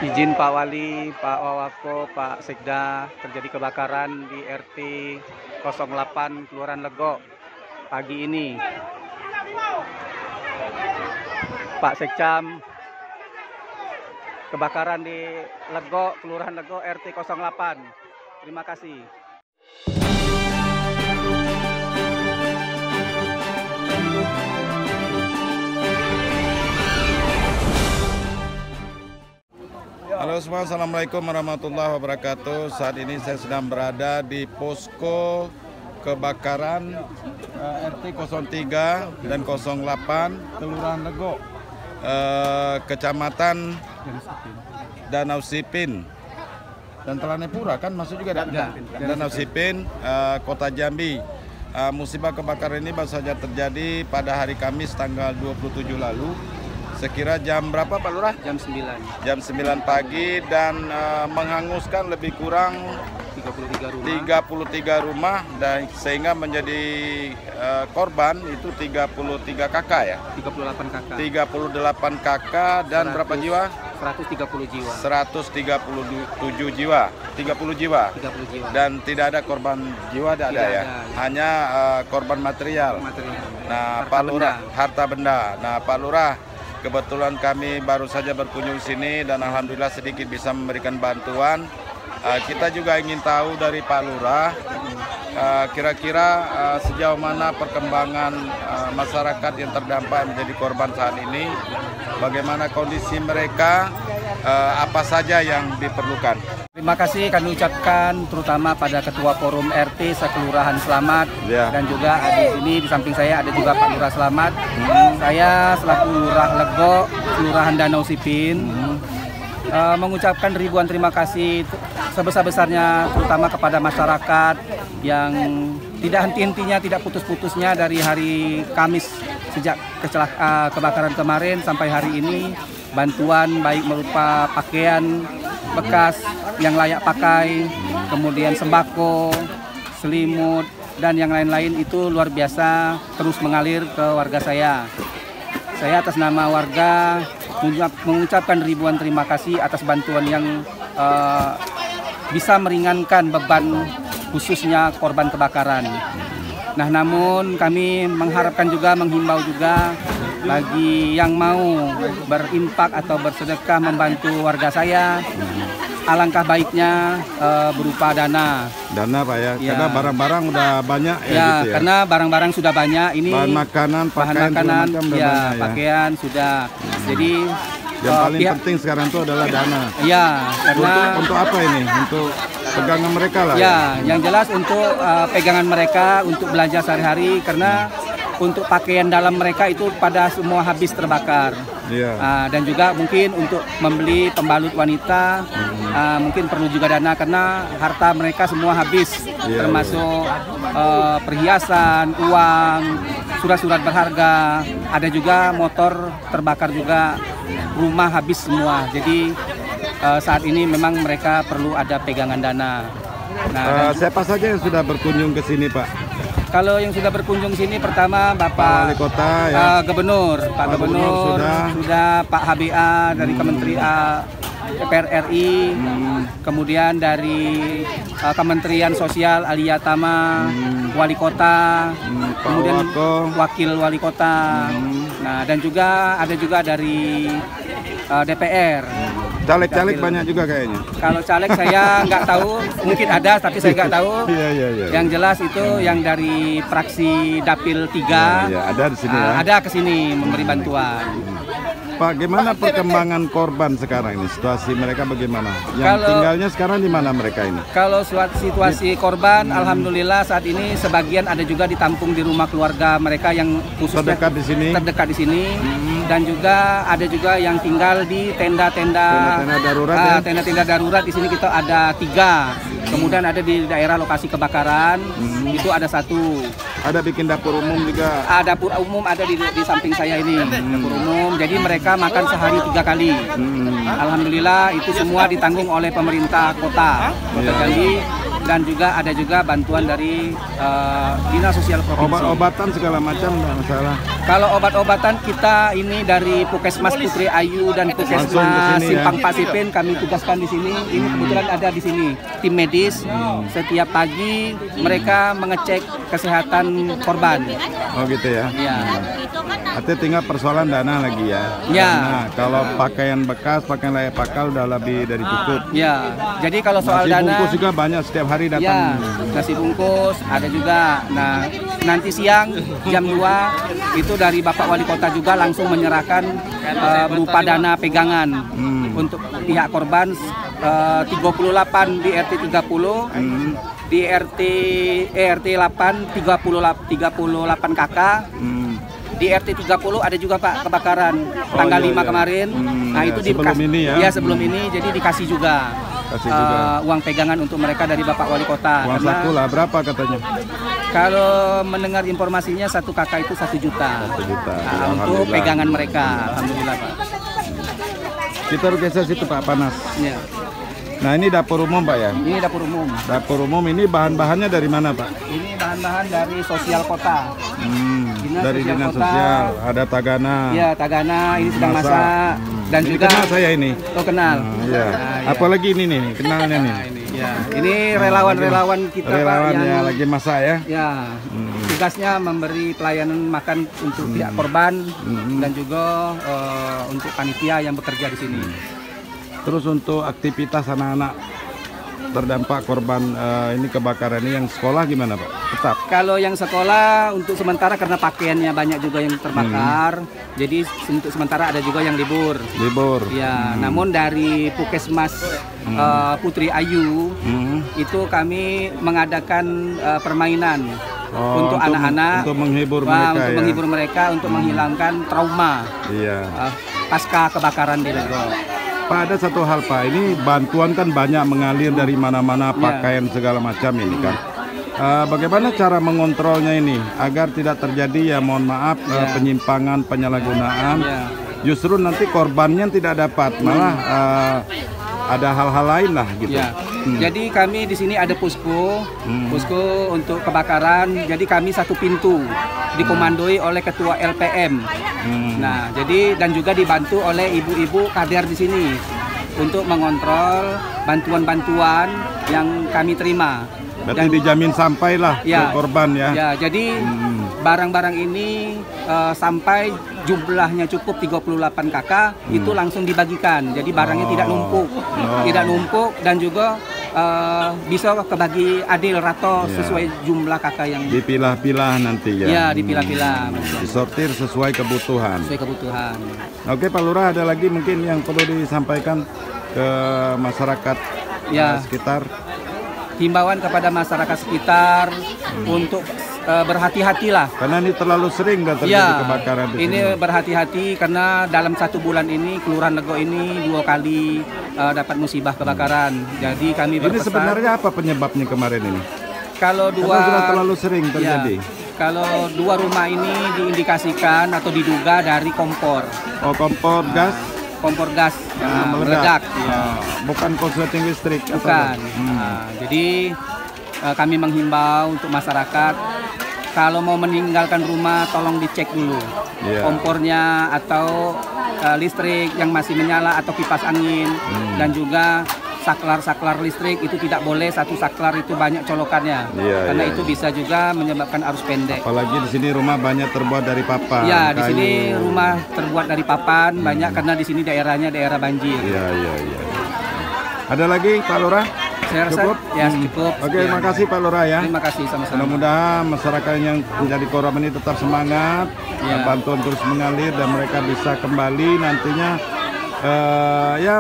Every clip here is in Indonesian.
Izin Pak Wali, Pak Wawako, Pak Sekda, terjadi kebakaran di RT 08 Kelurahan Lego pagi ini. Pak Sekcam, kebakaran di Lego, Kelurahan Lego RT 08. Terima kasih. Halo semua, Assalamualaikum warahmatullahi wabarakatuh. Saat ini saya sedang berada di posko kebakaran RT 03 dan 08 Kelurahan Lego, Kecamatan Danau Sipin dan Telanepura kan masuk juga Danau Sipin, Kota Jambi. Musibah kebakaran ini baru saja terjadi pada hari Kamis tanggal 27 lalu. Sekira jam berapa Pak Lurah? Jam 9. Jam 9 pagi dan menghanguskan lebih kurang 33 rumah dan sehingga menjadi korban itu 33 kakak ya? 38 kakak. 38 kakak dan 100, berapa jiwa? 130 jiwa. 137 jiwa. 30 jiwa. 30 jiwa. Dan tidak ada korban jiwa, tidak ada ya? Hanya korban material. Nah, Pak Lurah, harta benda. Nah, Pak Lurah, kebetulan kami baru saja berkunjung sini dan alhamdulillah sedikit bisa memberikan bantuan. Kita juga ingin tahu dari Pak Lurah, kira-kira sejauh mana perkembangan masyarakat yang terdampak menjadi korban saat ini, bagaimana kondisi mereka, apa saja yang diperlukan. Terima kasih kami ucapkan terutama pada Ketua Forum RT Sekelurahan Selamat dan juga di sini di samping saya ada juga Pak Lurah Selamat. Saya selaku Lurah Lego Kelurahan Danau Sipin mengucapkan ribuan terima kasih sebesar-besarnya terutama kepada masyarakat yang tidak henti-hentinya, tidak putus-putusnya dari hari Kamis sejak kebakaran kemarin sampai hari ini. Bantuan baik berupa pakaian bekas yang layak pakai, kemudian sembako, selimut, dan yang lain-lain itu luar biasa terus mengalir ke warga saya. Saya atas nama warga mengucapkan ribuan terima kasih atas bantuan yang bisa meringankan beban khususnya korban kebakaran. Nah, namun kami mengharapkan juga, menghimbau juga bagi yang mau berimpak atau bersedekah membantu warga saya, alangkah baiknya berupa dana. Dana Pak ya, karena barang-barang udah banyak ya, gitu ya. Karena barang-barang sudah banyak, ini bahan makanan, pakaian, pakaian sudah. Jadi yang paling penting sekarang itu adalah dana. Ya, karena untuk apa ini? Untuk pegangan mereka lah. Ya, yang jelas untuk pegangan mereka untuk belanja sehari-hari, karena untuk pakaian dalam mereka itu pada semua habis terbakar. Dan juga mungkin untuk membeli pembalut wanita, mungkin perlu juga dana karena harta mereka semua habis, termasuk perhiasan, uang, surat-surat berharga, ada juga motor terbakar juga, rumah habis semua. Jadi saat ini memang mereka perlu ada pegangan dana. Nah, siapa saja yang sudah berkunjung ke sini Pak? Kalau yang sudah berkunjung sini pertama Bapak Wali Kota, ya. Gubernur, Pak Gubernur sudah, Pak HBA dari Kementerian DPR RI, kemudian dari Kementerian Sosial Aliyatama, Wali Kota, kemudian Wakil Wali Kota, nah dan juga ada juga dari DPR. Caleg-caleg banyak juga kayaknya. Kalau caleg saya nggak tahu, mungkin ada tapi saya nggak tahu. Yang jelas itu yang dari fraksi Dapil 3 ada di sini. Ada ke sini memberi bantuan. Pak, gimana perkembangan korban sekarang ini? Situasi mereka bagaimana? Yang tinggalnya sekarang di mana mereka ini? Kalau situasi korban, alhamdulillah saat ini sebagian ada juga ditampung di rumah keluarga mereka yang khususnya terdekat di sini. Dan juga ada juga yang tinggal di tenda-tenda darurat. Tenda-tenda darurat di sini kita ada 3. Kemudian ada di daerah lokasi kebakaran, itu ada 1. Ada bikin dapur umum juga. Dapur umum ada di samping saya ini, dapur umum. Jadi mereka makan sehari 3 kali. Alhamdulillah itu semua ditanggung oleh pemerintah kota Jambi. dan juga ada juga bantuan dari Dinas Sosial Provinsi. Obat-obatan segala macam nggak masalah. Kalau obat-obatan kita ini dari Puskesmas Putri Ayu dan Puskesmas Simpang Pasipin kami tugaskan di sini. Ini kebetulan ada di sini tim medis. Setiap pagi mereka mengecek kesehatan korban. Oh gitu ya. Iya. Artinya tinggal persoalan dana lagi ya. Ya. Nah, kalau pakaian bekas, pakaian layak pakai udah lebih dari cukup. Ya. Jadi kalau soal nasi dana bungkus juga banyak setiap hari datang. Ya, nasi bungkus ada juga. Nah, nanti siang jam 2 itu dari Bapak Wali Kota juga langsung menyerahkan berupa dana pegangan untuk pihak korban 38 di RT 30. Di RT 8 38 KK. Di RT 30 ada juga Pak kebakaran tanggal 5 kemarin. Nah, itu sebelum ini ya. Ya, sebelum ini jadi dikasih juga. Uang pegangan untuk mereka dari Bapak Wali Kota. Uang saku lah berapa katanya? Kalau mendengar informasinya satu kakak itu 1 juta. 1 juta. Nah, untuk pegangan mereka, alhamdulillah Pak. Kita geser situ Pak, panas. Ya. Nah ini dapur umum Pak ya? Ini dapur umum. Dapur umum ini bahan-bahannya dari mana Pak? Ini bahan-bahan dari sosial kota. Dari dinas sosial, ada tagana. Iya, tagana ini sedang masak. Dan ini juga kenal saya ini. Oh, kenal. Iya. Apalagi ini nih, kenalnya nih. Ini relawan-relawan kita relawan Pak yang lagi masak ya. Ya. Tugasnya memberi pelayanan makan untuk pihak korban dan juga untuk panitia yang bekerja di sini. Terus untuk aktivitas anak-anak terdampak korban ini kebakaran ini yang sekolah gimana Pak? Tetap? Kalau yang sekolah untuk sementara karena pakaiannya banyak juga yang terbakar, jadi untuk sementara ada juga yang libur. Libur. Ya, namun dari Puskesmas Putri Ayu itu kami mengadakan permainan untuk anak-anak, untuk menghibur mereka, untuk menghibur mereka, untuk menghilangkan trauma pasca kebakaran di Lego. Pak, ada satu hal Pak, ini bantuan kan banyak mengalir dari mana-mana, pakaian segala macam ini kan. Bagaimana cara mengontrolnya ini agar tidak terjadi ya mohon maaf penyimpangan, penyalahgunaan. Justru nanti korbannya tidak dapat, malah ada hal-hal lain lah gitu. Jadi kami di sini ada posko untuk kebakaran. Jadi kami satu pintu dikomandoi oleh ketua LPM. Nah, jadi dan juga dibantu oleh ibu-ibu kader di sini untuk mengontrol bantuan-bantuan yang kami terima. Berarti dijamin sampai lah ke korban ya. Ya, jadi barang-barang ini sampai jumlahnya cukup 38 KK itu langsung dibagikan. Jadi barangnya tidak numpuk dan juga bisa kebagi adil rata sesuai jumlah KK yang dipilah-pilah nanti ya. Ya, dipilah-pilah. Disortir sesuai kebutuhan. Oke, Pak Lurah, ada lagi mungkin yang perlu disampaikan ke masyarakat sekitar? Himbauan kepada masyarakat sekitar untuk berhati-hatilah. Karena ini terlalu sering terjadi kebakaran di sini. Ini berhati-hati karena dalam 1 bulan ini Kelurahan Lego ini 2 kali dapat musibah kebakaran. Jadi kami berpesan. Ini sebenarnya apa penyebabnya kemarin ini? Kalau sudah terlalu sering terjadi. Kalau 2 rumah ini diindikasikan atau diduga dari kompor. Oh, kompor gas? Kompor gas meledak. Bukan korsleting listrik. Bukan. Jadi kami menghimbau untuk masyarakat kalau mau meninggalkan rumah tolong dicek dulu kompornya atau listrik yang masih menyala atau kipas angin dan juga saklar listrik itu tidak boleh satu saklar itu banyak colokannya karena itu bisa juga menyebabkan arus pendek. Apalagi di sini rumah banyak terbuat dari papan. Ya, di sini rumah terbuat dari papan banyak karena di sini daerahnya daerah banjir. Iya. Ada lagi Pak Lurah? Saya rasa cukup. Oke, terima kasih Pak Lurah ya. Terima kasih sama-sama. Mudah-mudahan masyarakat yang menjadi korban ini tetap semangat, bantuan terus mengalir dan mereka bisa kembali nantinya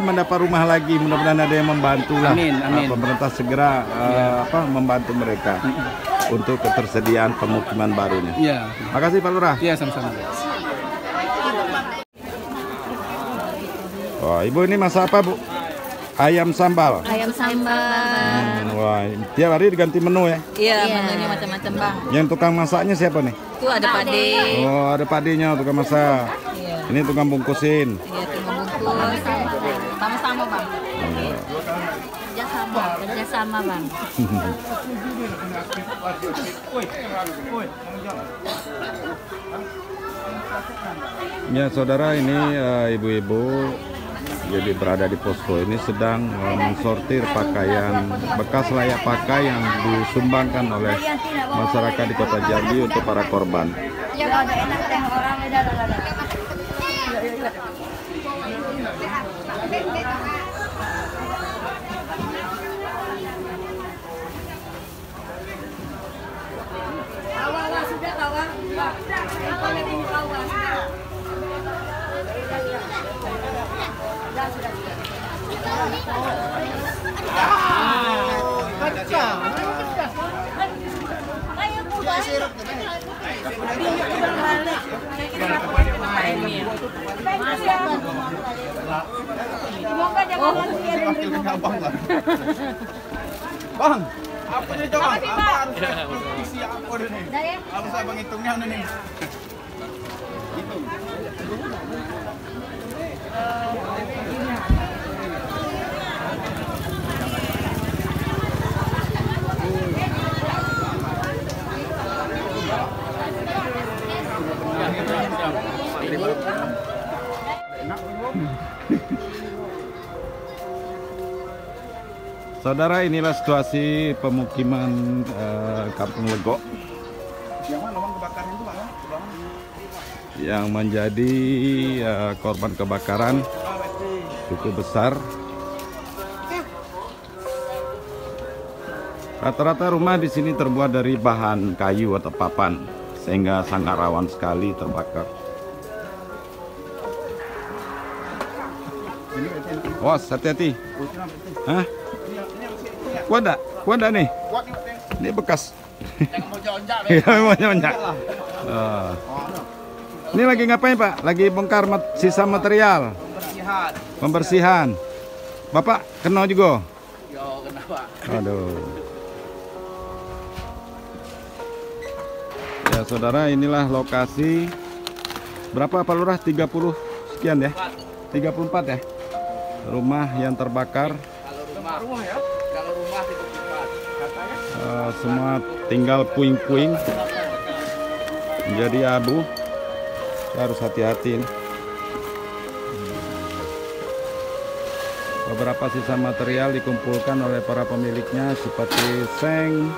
mendapat rumah lagi. Mudah-mudahan ada yang membantu lah. Amin. Pemerintah segera membantu mereka untuk ketersediaan pemukiman barunya. Makasih Pak Lurah. Iya, sama-sama. Wah, Ibu ini masak apa, Bu? Ayam sambal. Ayam sambal. Wah, tiap hari diganti menu ya? Iya, menunya macam-macam Bang. Yang tukang masaknya siapa nih? Itu ada Pade. Oh, ada Padenya tukang masak. Ini tukang bungkusin. Iya, tukang bungkus. Sama-sama Bang. Kerjasama Bang. Ya saudara, ini ibu-ibu jadi berada di posko ini sedang mensortir pakaian bekas layak pakai yang disumbangkan oleh masyarakat di Kota Jambi untuk para korban. Bang, apa nih coba? Isi apa nih? Harus saya menghitungnya nih. Saudara, inilah situasi pemukiman Kampung Legok yang menjadi korban kebakaran cukup besar. Rata-rata rumah di sini terbuat dari bahan kayu atau papan, sehingga sangat rawan sekali terbakar. Awas, hati-hati. Hah? Kuat nih? Ini bekas. Mau jonjak. Ini lagi ngapain Pak? Lagi bongkar sisa material. Pembersihan. Bapak kena juga? Yo, kena Pak. Aduh. Ya saudara, inilah lokasi. Berapa Pak Lurah? 30 sekian ya? 34 ya? Rumah yang terbakar. Rumah ya? Kalau rumah 34. Katanya semua tinggal puing-puing menjadi abu. Kita harus hati-hati. Beberapa sisa material dikumpulkan oleh para pemiliknya seperti seng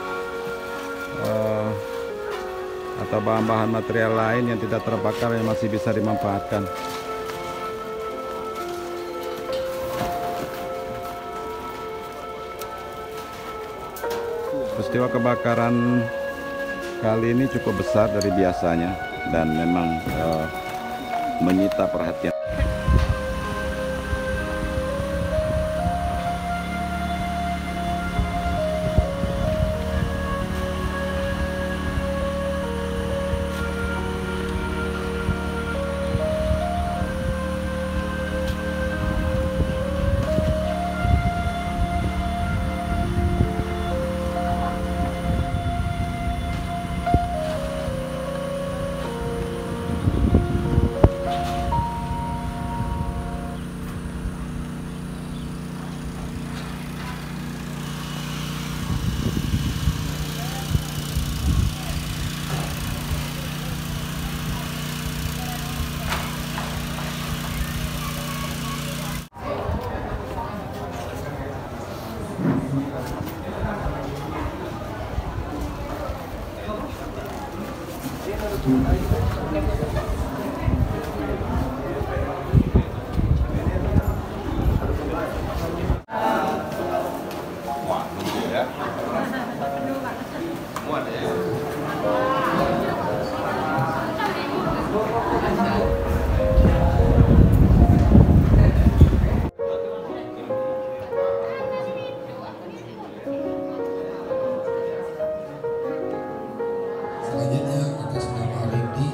atau bahan-bahan material lain yang tidak terbakar yang masih bisa dimanfaatkan. Peristiwa kebakaran kali ini cukup besar dari biasanya dan memang menyita perhatian. Selanjutnya atas nama Randy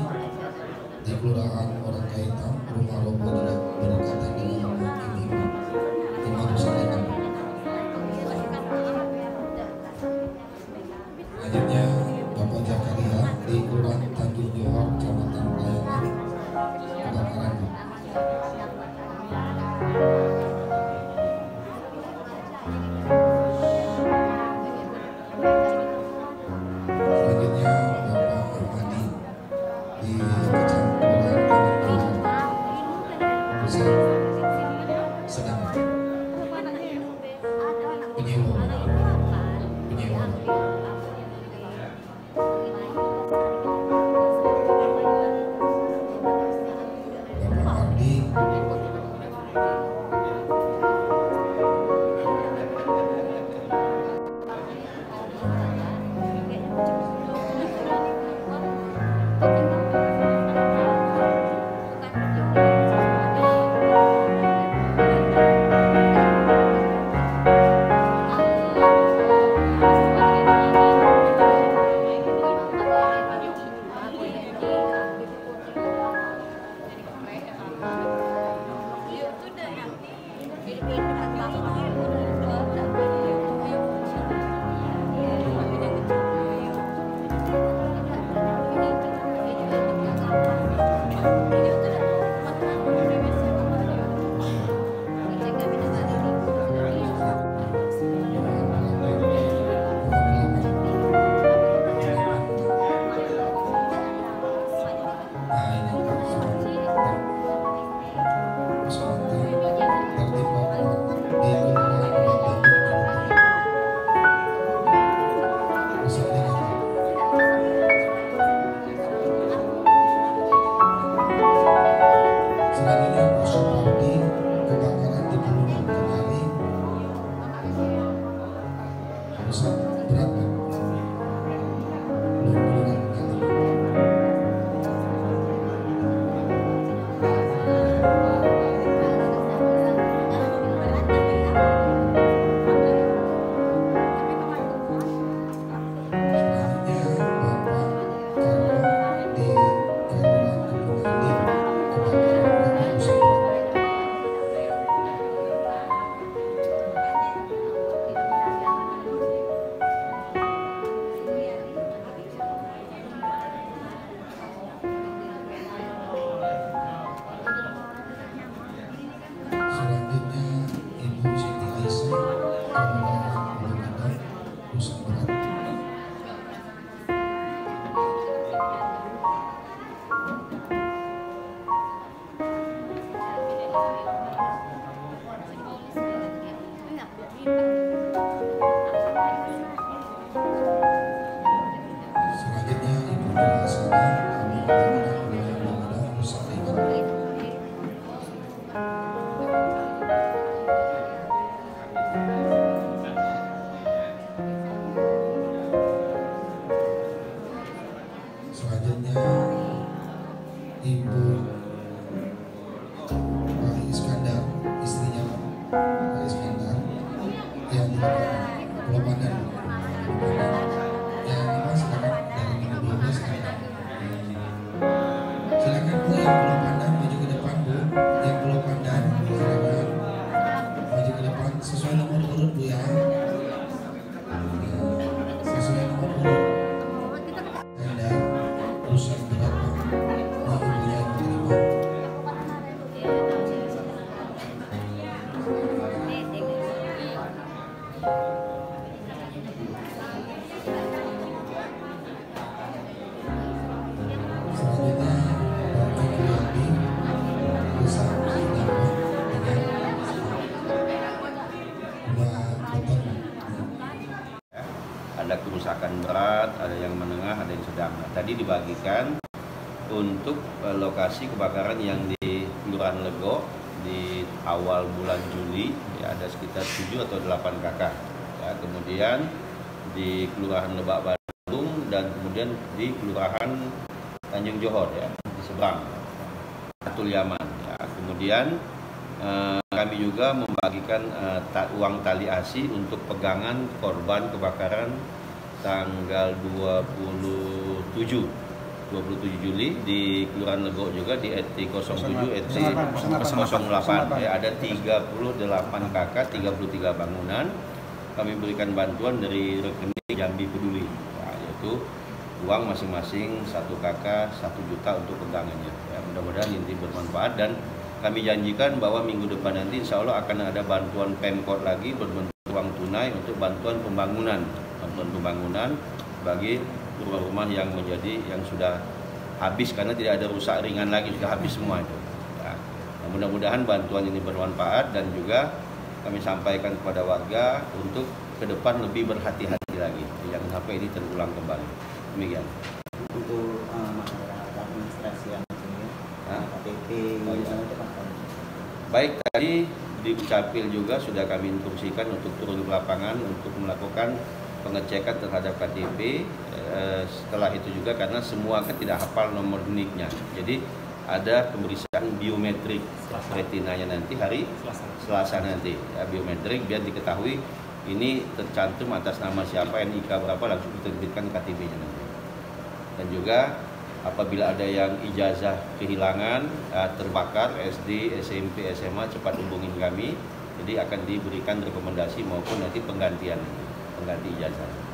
Ada kerusakan berat, ada yang menengah, ada yang sedang. Nah, tadi dibagikan untuk lokasi kebakaran yang di Kelurahan Lego di awal bulan Juli, ya, ada sekitar 7 atau 8 kakak. Ya, kemudian di Kelurahan Lebak Bandung dan kemudian di Kelurahan Tanjung Johor, ya, di seberang Atul Yaman. Ya. Kemudian kami juga membagikan uang tali asi untuk pegangan korban kebakaran tanggal 27 Juli di Kelurahan Lego juga di ET 07 ET 08. Ya, ada 38 kakak, 33 bangunan. Kami berikan bantuan dari rekening Jambi Peduli, ya, yaitu uang masing-masing 1 kakak 1 juta untuk pegangannya. Ya, mudah-mudahan ini bermanfaat dan kami janjikan bahwa minggu depan nanti insya Allah akan ada bantuan Pemkot lagi berbentuk uang tunai untuk bantuan pembangunan bagi rumah-rumah yang sudah habis karena tidak ada rusak ringan lagi, sudah habis semua itu. Ya. Nah, mudah-mudahan bantuan ini bermanfaat dan juga kami sampaikan kepada warga untuk ke depan lebih berhati-hati lagi, jangan sampai ini terulang kembali. Demikian. Untuk masalah administrasi yang KTP, baik, tadi di Capil juga sudah kami instruksikan untuk turun ke lapangan untuk melakukan pengecekan terhadap KTP. Setelah itu juga karena semua kan tidak hafal nomor NIK-nya, jadi ada pemeriksaan biometrik retinanya nanti hari Selasa nanti, ya, biometrik biar diketahui ini tercantum atas nama siapa, NIK berapa, langsung diterbitkan KTP-nya nanti. Dan juga Apabila ada yang ijazah kehilangan, terbakar, SD, SMP, SMA, cepat hubungin kami. Jadi akan diberikan rekomendasi maupun nanti pengganti ijazah.